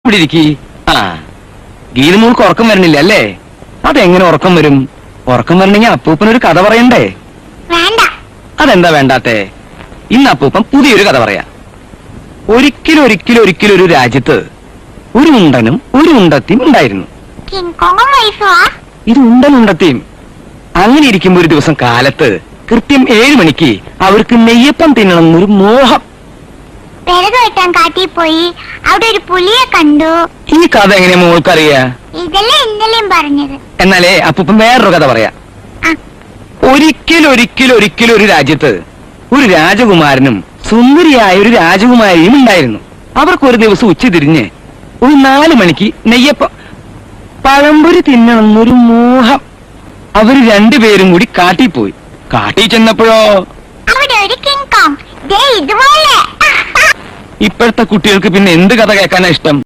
ഇവിടെ ഇരിക്കി. ആ, ഗീതമോൾക്ക് ഉറക്കം വരണില്ല അല്ലേ? അതെങ്ങനെ ഉറക്കം വരും? ഉറക്കം വരണമെങ്കിൽ അപ്പൂപ്പനൊരു കഥ പറയണ്ടേ? വേണ്ട. അതെന്താ വേണ്ടാത്തെ? ഇന്ന് അപ്പൂപ്പൻ പുതിയൊരു കഥ പറയാ. ഒരിക്കലും ഒരു രാജ്യത്ത് ഒരു ഉണ്ടനും ഒരു ഉണ്ടത്തിയും ഉണ്ടായിരുന്നു. കിങ് കോങ് വൈഫാ? ഇത് ഉണ്ടനുണ്ടത്തിയും. അങ്ങനെ ഇരിക്കുമ്പോ ഒരു ദിവസം കാലത്ത് കൃത്യം 7 മണിക്ക് അവർക്ക് നെയ്യപ്പം തിന്നണമെന്നൊരു മോഹം. വിറക് വെട്ടാൻ കാട്ടിൽ പോയി അവിടെ ഒരു പുലിയെ കണ്ടു. ഈ കഥ എങ്ങനെയാ മോൾക്കറിയാ? ഇതല്ലേ ഇന്നലെയും പറഞ്ഞത്. എന്നാലേ അപ്പൂപ്പൻ വേറൊരു കഥ പറയാ. ആ. ഒരിക്കലും ഒരു രാജ്യത്ത് ഒരു രാജകുമാരനും സുന്ദരിയായ ഒരു രാജകുമാരിയും ഉണ്ടായിരുന്നു. അവർക്കൊരു ദിവസം ഉച്ചതിരിഞ്ഞ് ഒരു 4 മണിക്ക് നെയ്യപ്പം പഴംപൊരി തിന്നണമെന്നൊരു മോഹം. അവര് രണ്ടുപേരും കൂടി കാട്ടിൽ പോയി. കാട്ടിൽ ചെന്നപ്പോഴോ അവിടെ ഒരു കിങ് കോങ് ദേ ഇതുപോലെ. ഇപ്പോഴത്തെ കുട്ടികൾക്ക് പിന്നെ എന്ത് കഥ കേൾക്കാനാ ഇഷ്ടം?